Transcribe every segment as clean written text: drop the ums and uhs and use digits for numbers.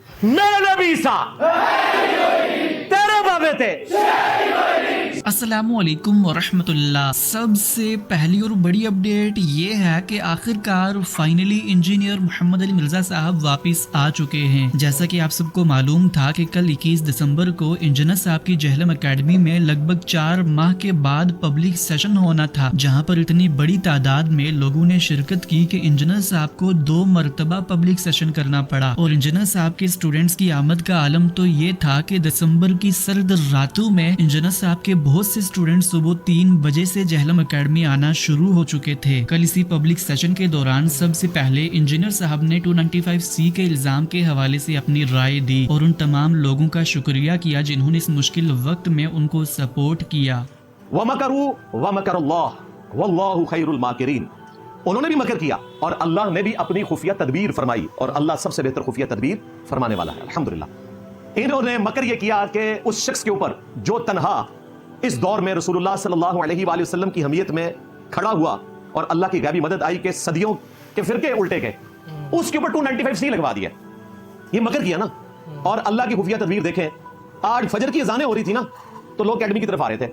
میرے نبی عیسیٰ تیرے بابے تھے۔ السلام علیکم ورحمۃ اللہ۔ سب سے پہلی اور بڑی اپڈیٹ یہ ہے کہ آخر کار فائنلی انجینئر محمد علی مرزا صاحب واپس آ چکے ہیں۔ جیسا کہ آپ سب کو معلوم تھا کہ کل 21 دسمبر کو انجینئر صاحب کی جہلم اکیڈمی میں لگ بھگ 4 ماہ کے بعد پبلک سیشن ہونا تھا، جہاں پر اتنی بڑی تعداد میں لوگوں نے شرکت کی کہ انجینئر صاحب کو 2 مرتبہ پبلک سیشن کرنا پڑا۔ اور انجینئر صاحب کے اسٹوڈنٹس کی آمد کا عالم تو یہ تھا کہ دسمبر کی سرد راتوں میں انجینئر صاحب کے بہت سے اسٹوڈنٹ صبح 3 بجے سے جہلم اکیڈمی آنا شروع ہو چکے تھے۔ کل اسی پبلک سیشن کے دوران سب سے پہلے انجینئر صاحب نے 295C کے الزام کے حوالے سے اپنی رائے دی اور ان تمام لوگوں کا شکریہ کیا جنہوں نے اس مشکل وقت میں ان کو سپورٹ کیا۔ وَمَكَرُوا وَمَكَرَ اللَّهُ وَاللَّهُ خَيْرُ الْمَاكِرِينَ، انہوں نے بھی مکر کیا اور اللہ نے بھی اپنی خفیہ تدبیر فرمائی، اور اللہ سب سے بہتر خفیہ تدبیر فرمانے والا ہے۔ الحمدللہ انہوں نے مکر یہ کیا کہ اس شخص کے اوپر جو تنہا اس دور میں رسول اللہ صلی اللہ علیہ وآلہ وسلم کی حمیت میں کھڑا ہوا اور اللہ کی غیبی مدد آئی کہ صدیوں کے فرقے الٹے گئے، اس کے اوپر 295C لگوا دیا۔ یہ مکر کیا نا، اور اللہ کی خفیہ تدبیر دیکھیں۔ آج فجر کی اذانیں ہو رہی تھی نا، تو لوگ اکیڈمی کی طرف آ رہے تھے،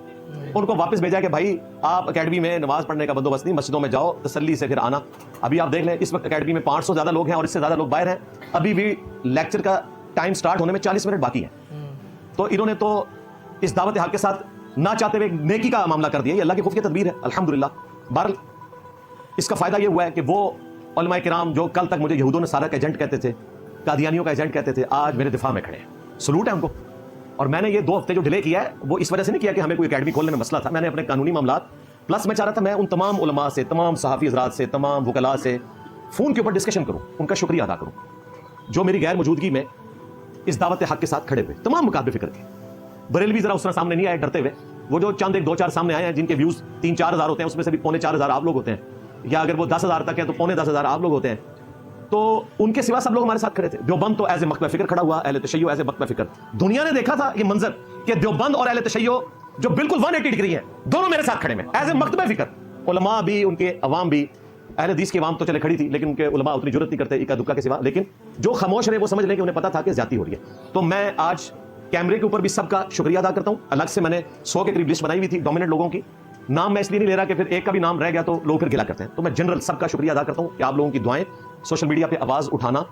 ان کو واپس بھیجا کہ بھائی آپ اکیڈمی میں نماز پڑھنے کا بندوبست نہیں، مسجدوں میں جاؤ تسلی سے پھر آنا۔ ابھی آپ دیکھ لیں اس وقت اکیڈمی میں 500 زیادہ لوگ ہیں اور اس سے زیادہ لوگ باہر ہیں، ابھی بھی لیکچر کا ٹائم سٹارٹ ہونے میں 40 منٹ باقی ہے۔ تو انہوں نے تو اس دعوت حق کے ساتھ نہ چاہتے ہوئے نیکی کا معاملہ کر دیا۔ یہ اللہ کی خفیہ تدبیر ہے الحمدللہ۔ بہرحال اس کا فائدہ یہ ہوا ہے کہ وہ علماء کرام جو کل تک مجھے یہودوں نے سارا کا ایجنٹ کہتے تھے، قادیانیوں کا ایجنٹ کہتے تھے، آج میرے دفاع میں کھڑے ہیں، سلوٹ ہے ان کو۔ اور میں نے یہ 2 ہفتے جو ڈیلے کیا ہے وہ اس وجہ سے نہیں کیا کہ ہمیں کوئی اکیڈمی کھولنے میں مسئلہ تھا، میں نے اپنے قانونی معاملات پلس میں چاہ رہا تھا میں ان تمام علماء سے، تمام صحافی حضرات سے، تمام وکلاء سے فون کے اوپر ڈسکشن کروں، ان کا شکریہ ادا کروں جو میری غیر موجودگی میں اس دعوت حق کے ساتھ کھڑے ہوئے، تمام مقابل فکر کے۔ بریلوی ذرا اس طرح سامنے نہیں آئے ڈرتے ہوئے، وہ جو چند 1-2-4 سامنے آئے ہیں جن کے ویوز 3-4 ہزار ہوتے ہیں، اس میں سے بھی 4.25 آپ لوگ ہوتے ہیں، یا اگر وہ 10,000 تک ہیں تو 10,500 آپ لوگ ہوتے ہیں، تو ان کے سوا سب لوگ ہمارے ساتھ کھڑے تھے۔ دیوبند تو ایز اے مکتبہ فکر کھڑا ہوا، اہل تشیع ایز اے مکتبہ فکر۔ دنیا نے دیکھا تھا یہ منظر کہ دیوبند اور اہل تشیع جو بالکل 180 ڈگری ہیں، دونوں میرے ساتھ کھڑے ہیں ایز اے مکتبہ فکر۔ علماء بھی، ان کے عوام بھی، اہل حدیث کی عوام تو چلے کھڑی تھی لیکن ان کے علماء اتنی جرت نہیں کرتے اکا دکا کے سوا، لیکن جو خاموش رہے وہ سمجھ لیں کہ انہیں پتا تھا کہ زیادتی ہو رہی ہے۔ تو میں آج کیمرے کے اوپر بھی سب کا شکریہ ادا کرتا ہوں۔ الگ سے میں نے 100 کے قریب لسٹ بنائی ہوئی تھی ڈومیننٹ لوگوں کی، نام میں اس لیے نہیں لے رہا کہ پھر ایک کا بھی نام رہ گیا تو لوگ پھر گلا کرتے ہیں، تو میں جنرل سب کا شکریہ ادا کرتا ہوں کہ آپ لوگوں کی دعائیں، سوشل میڈیا پہ آواز اٹھانا،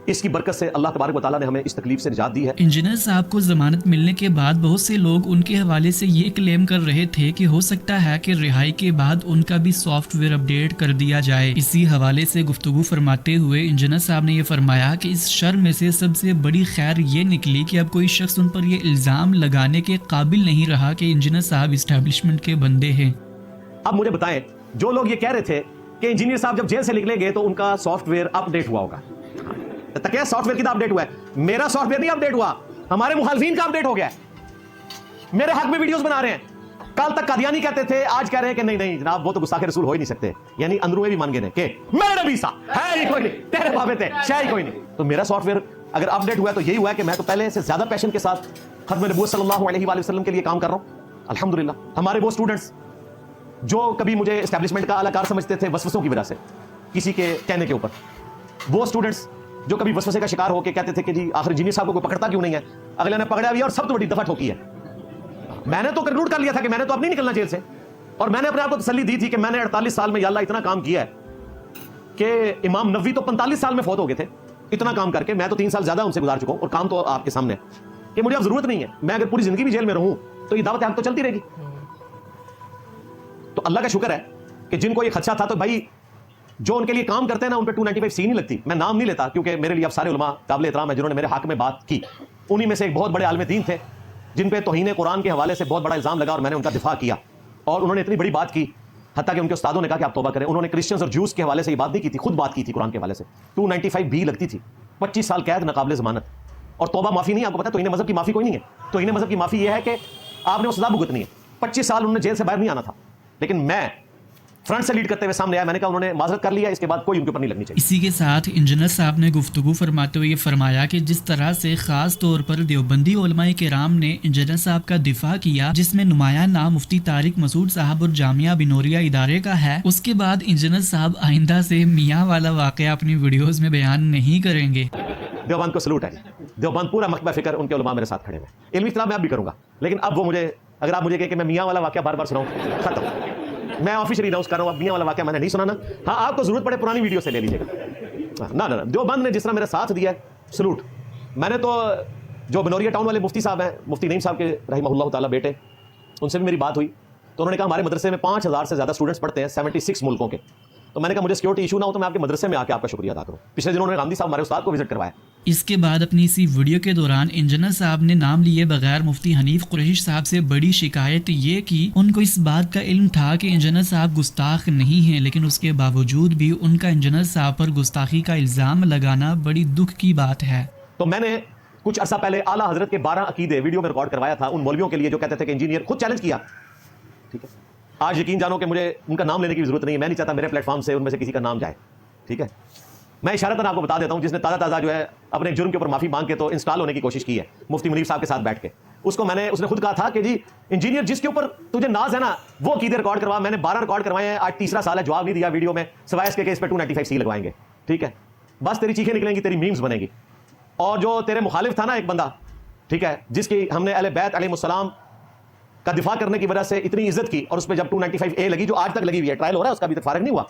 اس کی برکت سے اللہ تبارک و تعالیٰ نے ہمیں اس تکلیف سے نجات دی ہے۔ انجینئر صاحب کو ضمانت ملنے کے بعد بہت سے لوگ ان کے حوالے سے یہ کلیم کر رہے تھے کہ ہو سکتا ہے کہ رہائی کے بعد ان کا بھی سافٹ ویئر اپڈیٹ کر دیا جائے۔ اسی حوالے سے گفتگو فرماتے ہوئے انجینئر صاحب نے یہ فرمایا کہ اس شر میں سے سب سے بڑی خیر یہ نکلی کہ اب کوئی شخص ان پر یہ الزام لگانے کے قابل نہیں رہا کہ انجینئر صاحب اسٹیبلشمنٹ کے بندے ہیں۔ اب مجھے بتائیں، جو لوگ یہ کہہ رہے تھے کہ انجینئر صاحب جب جیل سے نکلیں گے تو ان کا سافٹ ویئر اپ ڈیٹ ہوا ہوگا، تو کیا سافٹ ویئر کتنا اپ ڈیٹ ہوا ہے؟ میرا سافٹ ویئر نہیں اپ ڈیٹ ہوا، ہمارے مخالفین کا اپ ڈیٹ ہو گیا ہے، میرے حق میں ویڈیوز بنا رہے ہیں۔ کل تک قادیانی کہتے تھے، آج کہہ رہے ہیں کہ نہیں نہیں جناب وہ تو گستاخ رسول ہو ہی نہیں سکتے، یعنی اندروں میں بھی مان گئے کہ میرے نبی عیسیٰ ہے ہی کوئی نہیں، تیرے بابے تھے شے ہی کوئی نہیں۔ تو میرا سافٹ ویئر اگر اپ ڈیٹ ہوا ہے تو یہی ہوا ہے کہ میں تو پہلے سے زیادہ پیشن کے ساتھ ختم نبوت صلی اللہ علیہ وآلہ وسلم کے لیے کام کر رہا ہوں الحمدللہ۔ ہمارے وہ اسٹوڈنٹس جو کبھی مجھے اسٹیبلشمنٹ کا اعلی کار سمجھتے تھے وسوسوں کی وجہ سے، کسی کے کہنے کے اوپر، وہ اسٹوڈنٹس جو کبھی وسوسے کا شکار ہو کے کہتے تھے کہ جی آخر انجینئر صاحب کو کوئی پکڑتا کیوں نہیں ہے، اگلے نے پکڑا بھی اور سب تو بڑی دفعہ ٹھوکی ہے۔ میں نے تو کنکلوڈ کر لیا تھا کہ میں نے تو اب نہیں نکلنا جیل سے، اور میں نے اپنے آپ کو تسلی دی تھی کہ میں نے 48 سال میں یا اللہ اتنا کام کیا ہے کہ امام نووی تو 45 سال میں فوت ہو گئے تھے، اتنا کام کر کے میں تو 3 سال زیادہ ان سے گزار چکا ہوں، اور کام تو آپ کے سامنے ہے کہ مجھے اب ضرورت نہیں ہے، میں اگر پوری زندگی بھی جیل میں رہوں تو یہ دعوت حق تو چلتی رہے گی۔ تو اللہ کا شکر ہے کہ جن کو یہ خدشہ تھا، تو بھائی جو ان کے لیے کام کرتے ہیں نا ان پہ 295C نہیں لگتی۔ میں نام نہیں لیتا کیونکہ میرے لیے اب سارے علماء قابل احترام ہیں جنہوں نے میرے حق میں بات کی، انہی میں سے ایک بہت بڑے عالم دین تھے جن پہ توہین قرآن کے حوالے سے بہت بڑا الزام لگا اور میں نے ان کا دفاع کیا، اور انہوں نے اتنی بڑی بات کی حتیٰ کہ ان کے استادوں نے کہا کہ آپ توبہ کریں۔ انہوں نے کرسچنز اور جوز کے حوالے سے یہ بات نہیں کی تھی، خود بات کی تھی قرآن کے حوالے سے، 295B لگتی تھی، 25 سال قید ناقابل ضمانت، اور توبہ معافی نہیں۔ آپ کو پتا ہے توہین مذہب کی معافی کوئی نہیں ہے، توہین مذہب کی معافی یہ ہے کہ آپ نے وہ سزا بھگتنی ہے۔ 25 سال انہوں نے جیل سے باہر نہیں آنا تھا، لیکن میں فرنٹ سے لیڈ کرتے ہوئے سامنے آیا، میں نے کہا انہوں نے معذرت کر لیا، اس کے بعد کوئی ان کے اوپر نہیں لگنی چاہیے۔ اسی کے ساتھ انجینئر صاحب نے گفتگو فرماتے ہوئے یہ فرمایا کہ جس طرح سے خاص طور پر دیوبندی علماء کرام نے انجینئر صاحب کا دفاع کیا، جس میں نمایاں نام مفتی طارق مسعود صاحب اور جامعہ بنوریا ادارے کا ہے، اس کے بعد انجینئر صاحب آئندہ سے میاں والا واقعہ اپنی ویڈیوز میں بیان نہیں کریں گے۔ دیوبند کو سلوٹ ہے جی. دیوبند پورا مکتبہ فکر ان کے علماء میرے ساتھ کھڑے ہیں. علمی اختلاف میں اب بھی کروں گا, لیکن اب وہ مجھے, اگر آپ مجھے کہیں کہ میں میاں والا واقعہ بار بار سناؤں, ختم. میں آفیشلی اناؤنس کر رہا ہوں, اب میاں والا واقعہ میں نے نہیں سنانا. ہاں آپ کو ضرورت پڑے پرانی ویڈیو سے لے لیجیے گا. نہ دیوبند نے جس طرح میرا ساتھ دیا ہے, سلوٹ. میں نے تو جو بنوریا ٹاؤن والے مفتی صاحب ہیں, مفتی نعیم صاحب کے رحمہ اللہ تعالیٰ بیٹے, ان سے بھی میری بات ہوئی تو انہوں نے کہا ہمارے مدرسے میں 5000 سے زیادہ اسٹوڈنٹس پڑھتے ہیں 76 ملکوں کے. تو میں نے کہا مجھے سیکورٹی ایشو نہ ہو تو میں آپ کے مدرسے میں آ کے آپ کا شکریہ ادا کروں. پچھلے دنوں نے گاندھی صاحب ہمارے استاد کو وزٹ کروایا. اس کے بعد اپنی اسی ویڈیو کے دوران انجینئر صاحب نے نام لیے بغیر مفتی حنیف قریش صاحب سے بڑی شکایت یہ کی ان کو اس بات کا علم تھا کہ انجینئر صاحب گستاخ نہیں ہیں, لیکن اس کے باوجود بھی ان کا انجینئر صاحب پر گستاخی کا الزام لگانا بڑی دکھ کی بات ہے. تو میں نے کچھ عرصہ پہلے اعلیٰ حضرت کے 12 عقیدے ویڈیو میں ریکارڈ کروایا تھا ان مولویوں کے لیے جو کہتے تھے کہ انجینئر, خود چیلنج کیا. ٹھیک ہے, آج یقین جانو کہ مجھے ان کا نام لینے کی ضرورت نہیں ہے, میں نہیں چاہتا میرے پلیٹ فارم سے ان میں سے کسی کا نام جائے. ٹھیک ہے, میں اشارتاً آپ کو بتا دیتا ہوں, جس نے تازہ جو ہے اپنے جرم کے اوپر معافی مانگ کے تو انسٹال ہونے کی کوشش کی ہے مفتی منیر صاحب کے ساتھ بیٹھ کے, اس نے خود کہا تھا کہ جی انجینئر جس کے اوپر تجھے ناز ہے نا وہ عقیدے ریکارڈ کروا. میں نے 12 ریکارڈ کروائے ہیں, آج تیسرا سال ہے, جواب نہیں دیا ویڈیو میں, سوائے اس کے اس پہ 295C لگوائیں گے. ٹھیک ہے, بس تیری چیخیں نکلیں گی, تیری میمز بنے گی. اور جو تیرے مخالف تھا نا ایک بندہ, ٹھیک ہے, جس کی ہم نے اہل بیت علیہ السلام کا دفاع کرنے کی وجہ سے اتنی عزت کی, اور اس پہ جب 295A لگی جو آج تک لگی ہوئی ہے, ٹرائل ہو رہا ہے اس کا, ابھی تک فارغ نہیں ہوا,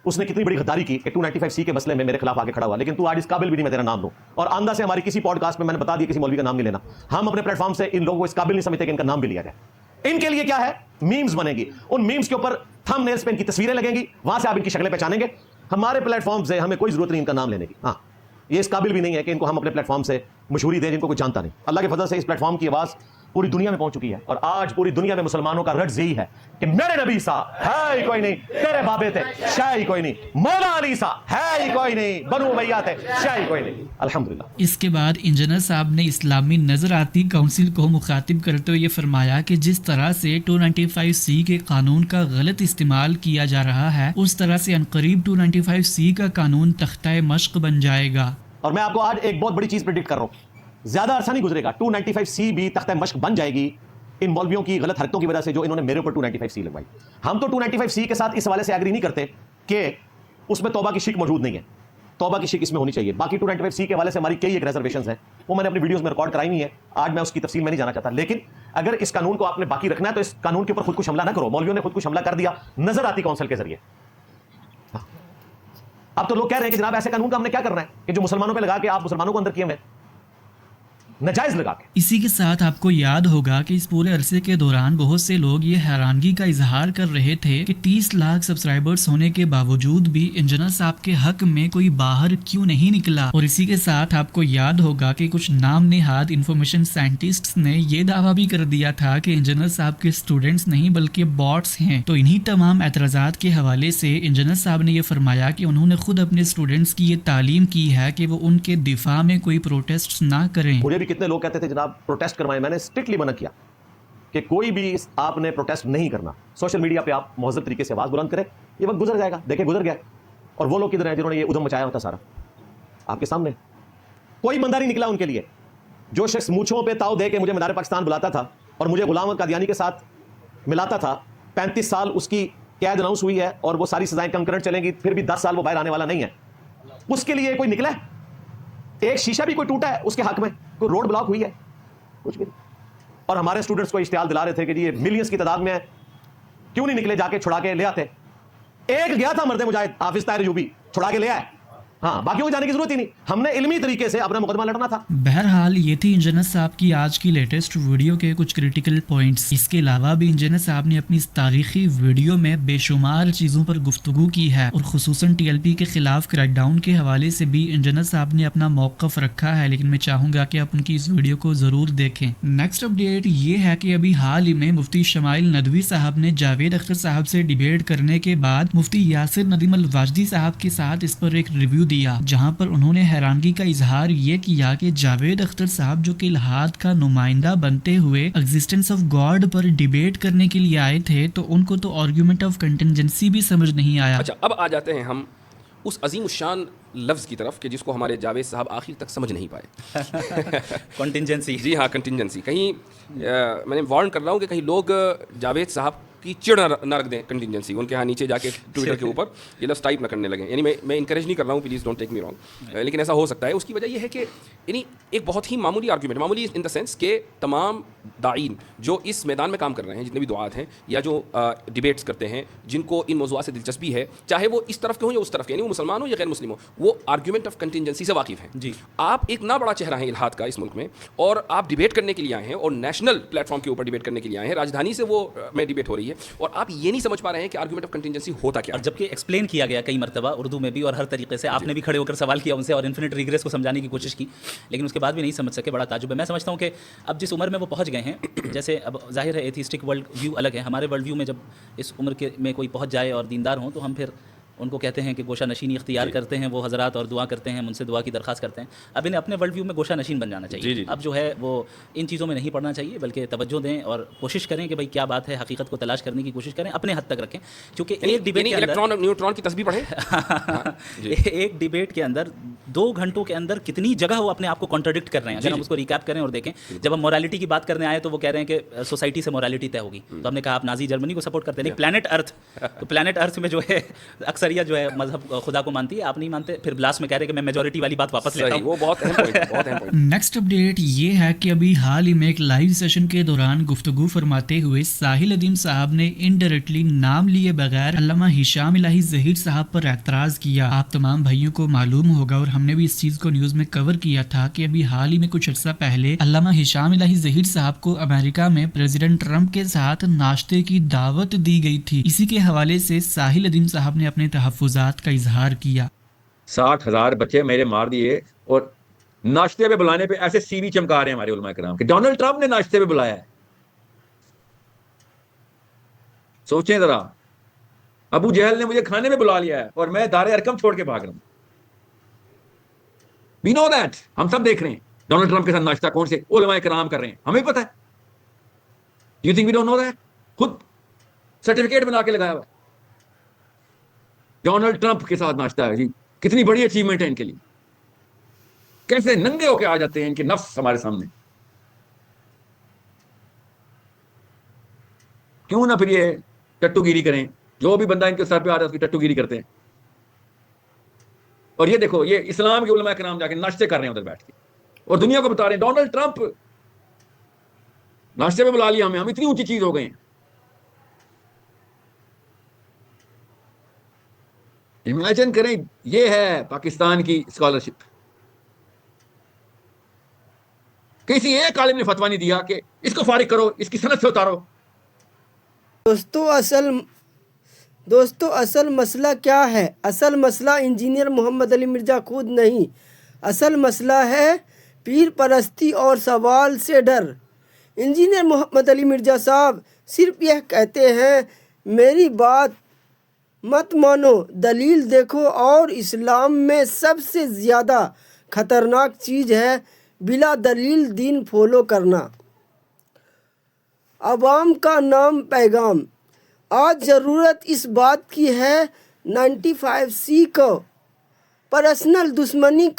اس نے کتنی بڑی غداری کی کہ 295C کے مسئلے میں میرے خلاف آگے کھڑا ہوا. لیکن تو آج اس قابل بھی نہیں میں تیرا نام دوں, اور آندہ سے ہماری کسی پوڈ کاسٹ میں نے بتا دیا کسی مولوی کا نام نہیں لینا. ہم اپنے پلیٹ فارم سے ان لوگوں کو اس قابل نہیں سمجھتے کہ ان کا نام بھی لیا جائے. ان کے لیے کیا ہے, میمز بنے گی, ان میمز کے اوپر تھم نیلز پہ ان کی تصویریں لگیں گی, وہاں سے آپ ان کی شکلیں پہچانیں گے. ہمارے پلیٹ فارم سے ہمیں کوئی ضرورت نہیں ان کا نام لینے کی. ہاں, یہ اس قابل بھی نہیں ہے کہ ان کو ہم اپنے پلیٹ فارم سے مشہوری دیں جن کو کوئی جانتا نہیں. اللہ کے فضل سے اس پلیٹ فارم کی آواز پوری دنیا میں پہنچ چکی ہے, اور آج پوری دنیا میں مسلمانوں کا رجز یہی ہے کہ میرے نبی سا ہے ہی کوئی نہیں, تیرے بابے تھے شاہ ہی کوئی نہیں, مولا علی سا ہے ہی کوئی نہیں, بنو امیہ تھے شاہ ہی کوئی نہیں. الحمدللہ. اس کے بعد انجینئر صاحب نے اسلامی نظر آتی کونسل کو مخاطب کرتے ہوئے یہ فرمایا کہ جس طرح سے 295C کے قانون کا غلط استعمال کیا جا رہا ہے, اس طرح سے عنقریب 295C کا قانون تختہ مشق بن جائے گا. اور میں آپ کو آج ایک بہت بڑی چیز پریڈکٹ کر رہا ہوں, زیادہ عرصہ نہیں گزرے گا 295C بھی تختہ مشق بن جائے گی ان مولویوں کی غلط حرکتوں کی وجہ سے جو انہوں نے میرے اوپر 295C لگوائی. ہم تو 295C کے ساتھ اس حوالے سے ایگری نہیں کرتے کہ اس میں توبہ کی شک موجود نہیں ہے, توبہ کی شک اس میں ہونی چاہیے. باقی 295C کے حوالے سے ہماری کئی ایک ریزرویشنز ہیں, وہ میں نے اپنی ویڈیوز میں ریکارڈ کرائی نہیں ہے, آج میں اس کی تفصیل میں نہیں جانا چاہتا. لیکن اگر اس قانون کو آپ نے باقی رکھنا ہے تو اس قانون کے اوپر خود کش حملہ نہ کرو. مولویوں نے خود کش حملہ کر دیا نظر آتی کونسل کے ذریعے. اب تو لوگ کہہ رہے ہیں کہ جناب ایسے قانون کا ہم نے کیا کرنا ہے کہ جو مسلمانوں پہ لگا کے آپ مسلمانوں کو اندر کیے ہوئے نجائز لگا کے. اسی کے ساتھ آپ کو یاد ہوگا کہ اس پورے عرصے کے دوران بہت سے لوگ یہ حیرانگی کا اظہار کر رہے تھے کہ 30 لاکھ سبسکرائبرز ہونے کے باوجود بھی انجینئر صاحب کے حق میں کوئی باہر کیوں نہیں نکلا. اور اسی کے ساتھ آپ کو یاد ہوگا کہ کچھ نام نہاد انفارمیشن سائنٹسٹس نے یہ دعویٰ بھی کر دیا تھا کہ انجینئر صاحب کے اسٹوڈنٹس نہیں بلکہ باٹس ہیں. تو انہی تمام اعتراضات کے حوالے سے انجینئر صاحب نے یہ فرمایا کہ انہوں نے خود اپنے اسٹوڈنٹس کی یہ تعلیم کی ہے کہ وہ ان کے دفاع میں کوئی پروٹیسٹ نہ کریں. مجھے بھی کتنے لوگ کہتے تھے جناب پروٹیسٹ کروائیں, میں نے اسٹرکٹلی منع کیا کہ کوئی بھی آپ نے پروٹیسٹ نہیں کرنا. سوشل میڈیا پہ آپ مہذب طریقے سے آواز بلند کریں, یہ وقت گزر جائے گا. دیکھیں گزر گیا, اور وہ لوگ کدھر ہیں جنہوں نے یہ ادھم مچایا ہوتا سارا آپ کے سامنے. کوئی بندہ نہیں نکلا ان کے لیے. جو شخص مونچھوں پہ تاؤ دے کے مجھے مدار پاکستان بلاتا تھا اور مجھے غلام قادیانی کے ساتھ ملاتا تھا, 35 سال اس کی قید اناؤنس ہوئی ہے اور وہ ساری سزائیں کنکرنٹ چلیں گی, پھر بھی 10 سال وہ باہر آنے والا نہیں ہے. اس کے لیے کوئی نکلا ہے؟ ایک شیشہ بھی کوئی ٹوٹا ہے اس کے حق میں؟ کوئی روڈ بلاک ہوئی ہے؟ کچھ بھی نہیں. اور ہمارے اسٹوڈنٹس کو اشتعال دلا رہے تھے کہ جی یہ ملینز کی تعداد میں ہے, کیوں نہیں نکلے, جا کے چھڑا کے لے آتے. ایک گیا تھا مرد مجاہد حافظ طاہر ایوبی, چھڑا کے لے آئے. ہاں, باقیوں کو جانے کی ضرورت ہی نہیں, ہم نے علمی طریقے سے اپنا مقدمہ لڑنا تھا. بہرحال یہ تھی انجینئر صاحب کی آج کی لیٹسٹ ویڈیو کے کچھ کریٹیکل پوائنٹس. اس کے علاوہ بھی انجینئر صاحب نے اپنی اس تاریخی ویڈیو میں بے شمار چیزوں پر گفتگو کی ہے, اور خصوصاً TLP کے خلاف کریک ڈاؤن کے حوالے سے بھی انجینئر صاحب نے اپنا موقف رکھا ہے. لیکن میں چاہوں گا کہ آپ ان کی اس ویڈیو کو ضرور دیکھیں. نیکسٹ اپڈیٹ یہ ہے کہ ابھی حال ہی میں مفتی شمائل ندوی صاحب نے جاوید اختر صاحب سے ڈیبیٹ کرنے کے بعد مفتی یاسر ندیم الواجدی صاحب کے ساتھ اس پر ایک ریویو دیا, جہاں پر انہوں نے حیرانگی کا اظہار یہ کیا کہ جاوید اختر صاحب جو کہ الہاد کا نمائندہ بنتے ہوئے existence of God per debate کرنے کے لیے آئے تھے, تو ان کو تو آرگیومنٹ آف کنٹینجنسی بھی سمجھ نہیں آیا. اچھا, اب آ جاتے ہیں ہم اس عظیم الشان لفظ کی طرف کہ جس کو ہمارے جاوید صاحب آخر تک سمجھ نہیں پائے. کنٹینجنسی. جی ہاں, کنٹینجنسی. کہیں میں نے وارن کر رہا ہوں کہ کہیں لوگ جاوید صاحب کی چڑ نہ رکھ دیں کنٹینجنسی ان کے ہاں نیچے جا کے ٹویٹر کے اوپر یہ لفظ ٹائپ نہ کرنے لگیں. یعنی میں انکریج نہیں کر رہا ہوں, please don't take me wrong, لیکن ایسا ہو سکتا ہے. اس کی وجہ یہ ہے کہ یعنی ایک بہت ہی معمولی آرگومنٹ, معمولی ان دا سینس کہ تمام داعین جو اس میدان میں کام کر رہے ہیں, جتنے بھی دعات ہیں یا جو ڈبیٹس کرتے ہیں, جن کو ان موضوعات سے دلچسپی ہے, چاہے وہ اس طرف کے ہوں یا اس طرف کے, یعنی وہ مسلمان ہو یا غیر مسلم ہو, وہ آرگومنٹ آف کنٹینجنسی سے واقف ہیں. جی, آپ ایک نہ بڑا چہرہ ہیں الحاد کا اس ملک میں, اور آپ ڈبیٹ کرنے کے لیے آئے ہیں, اور نیشنل پلیٹ فارم کے اوپر ڈبیٹ کرنے کے لیے آئے ہیں, راجدھانی سے وہ میں ڈبیٹ ہو رہی ہے, اور آپ یہ نہیں سمجھ پا رہے ہیں کہ آرگومنٹ آف کنٹینجنسی ہوتا کیا ہے. اور جبکہ ایکسپلین کیا گیا کئی مرتبہ اردو میں بھی اور ہر طریقے سے, آپ نے بھی کھڑے ہو کر سوال کیا ان سے اور انفینٹ ریگریس کو سمجھانے کی کوشش کی, لیکن اس کے بعد بھی نہیں سمجھ سکے. بڑا تعجب ہے. میں سمجھتا ہوں کہ اب جس عمر میں وہ پہنچ گئے ہیں, جیسے اب ظاہر ہے ایتھیسٹک ورلڈ ویو الگ ہے, ہمارے ورلڈ ویو میں جب اس عمر کے میں کوئی پہنچ جائے اور دیندار ہوں تو ہم پھر ان کو کہتے ہیں کہ گوشہ نشینی اختیار کرتے ہیں وہ حضرات, اور دعا کرتے ہیں, ان سے دعا کی درخواست کرتے ہیں. اب انہیں اپنے ورلڈ ویو میں گوشہ نشین بن جانا چاہیے. اب جو ہے وہ ان چیزوں میں نہیں پڑنا چاہیے, بلکہ توجہ دیں اور کوشش کریں کہ بھائی کیا بات ہے, حقیقت کو تلاش کرنے کی کوشش کریں, اپنے حد تک رکھیں. کیونکہ ایک ڈبیٹ کے الیکٹران نیوٹران کی تسبیح پڑھیں. ایک ڈبیٹ کے اندر 2 گھنٹوں کے اندر کتنی جگہ وہ اپنے آپ کو کانٹرڈکٹ کر رہے ہیں. اگر ہم اس کو ریکیپ کریں اور دیکھیں, جب ہم مورالٹی کی بات کرنے آئے تو وہ کہہ رہے ہیں کہ سوسائٹی سے مورالٹی طے ہوگی, تو ہم نے کہا آپ نازی جرمنی کو سپورٹ کرتے ہیں, لیکن پلانٹ ارتھ, تو پلانٹ ارتھ میں جو ہے اکثریت جو ہے مذہب خدا کو مانتی ہے, آپ نہیں مانتے, پھر لاسٹ میں کہہ رہے کہ میں میجورٹی والی بات واپس لیتا ہوں. وہ بہت اہم پوائنٹ ہے, بہت اہم پوائنٹ. نیکسٹ اپڈیٹ یہ ہے کہ ابھی حال ہی میں ایک لائیو سیشن کے دوران گفتگو فرماتے ہوئے ساحل ادیم صاحب نے انڈائریکٹلی نام لیے بغیر علامہ ہشام الہی ظہیر صاحب پر اعتراض کیا. آپ تمام بھائیوں کو معلوم ہوگا اور ہم نے بھی اس چیز کو نیوز میں کور کیا تھا کہ ابھی حال ہی میں کچھ عرصہ پہلے علامہ ہشام الہی ظہیر صاحب کو امریکہ میں پریزیڈنٹ ٹرمپ کے ساتھ ناشتے کی دعوت دی گئی تھی. اسی کے حوالے سے ساحل ادیم صاحب نے اپنے تحفظات کا اظہار کیا. 60,000 بچے میرے مار دیے, اور ناشتے پہ بلانے پہ ایسے سی وی چمکا رہے ہیں ہمارے علماء کرام کہ ڈونلڈ ٹرمپ نے ناشتے پہ بلایا ہے. سوچیں ذرا, ابو جہل نے مجھے کھانے میں بلا لیا ہے اور میں دار ارکم چھوڑ کے بھاگ رہا ہوں. We know that, ہم سب دیکھ رہے ہیں ڈونلڈ ٹرمپ کے ساتھ ناشتہ کون سے علماء کرام کر رہے ہیں, ہمیں پتہ ہے. You think we don't know that? خود سرٹیفکیٹ بنا کے لگایا ہوا ہے ڈونلڈ ٹرمپ کے ساتھ ناشتہ ہے. جی کتنی بڑی اچیومنٹ ہے ان کے لیے, کیسے ننگے ہو کے آ جاتے ہیں ان کے نفس ہمارے سامنے. کیوں نہ پھر یہ ٹٹو گیری کریں, جو بھی بندہ ان کے سر پہ آ رہا ہے اس کی ٹٹو گیری کرتے ہیں. اور یہ دیکھو, یہ اسلام کے علماء کرام جا کے ناشتے کر رہے ہیں ادھر بیٹھ کے, اور دنیا کو بتا رہے ہیں ڈونلڈ ٹرمپ ناشتے پہ بلا لیا ہمیں, ہم اتنی اونچی چیز ہو گئے ہیں. امیجن کریں, یہ ہے پاکستان کی اسکالرشپ. کسی ایک عالم نے فتویٰ نہیں دیا کہ اس کو فارغ کرو, اس کی سند سے اتارو. دوستو اصل مسئلہ کیا ہے؟ اصل مسئلہ انجینئر محمد علی مرزا خود نہیں, اصل مسئلہ ہے پیر پرستی اور سوال سے ڈر. انجینئر محمد علی مرزا صاحب صرف یہ کہتے ہیں میری بات مت مانو, دلیل دیکھو, اور اسلام میں سب سے زیادہ خطرناک چیز ہے بلا دلیل دین فالو کرنا. عوام کا نام پیغام. آج ضرورت اس بات کی ہے 95C کو پرسنل دشمنی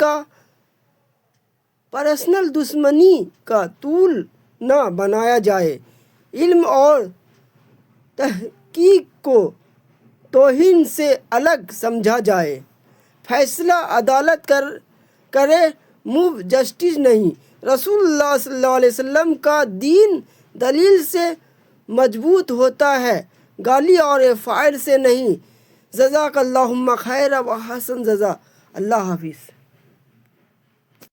کا طول نہ بنایا جائے. علم اور تحقیق کو توہین سے الگ سمجھا جائے. فیصلہ عدالت کرے, موو جسٹس نہیں. رسول اللہ صلی اللہ علیہ وسلم کا دین دلیل سے مضبوط ہوتا ہے, گالی اور فائر سے نہیں. جزاک اللہم خیر و حسن جزا. اللہ حافظ.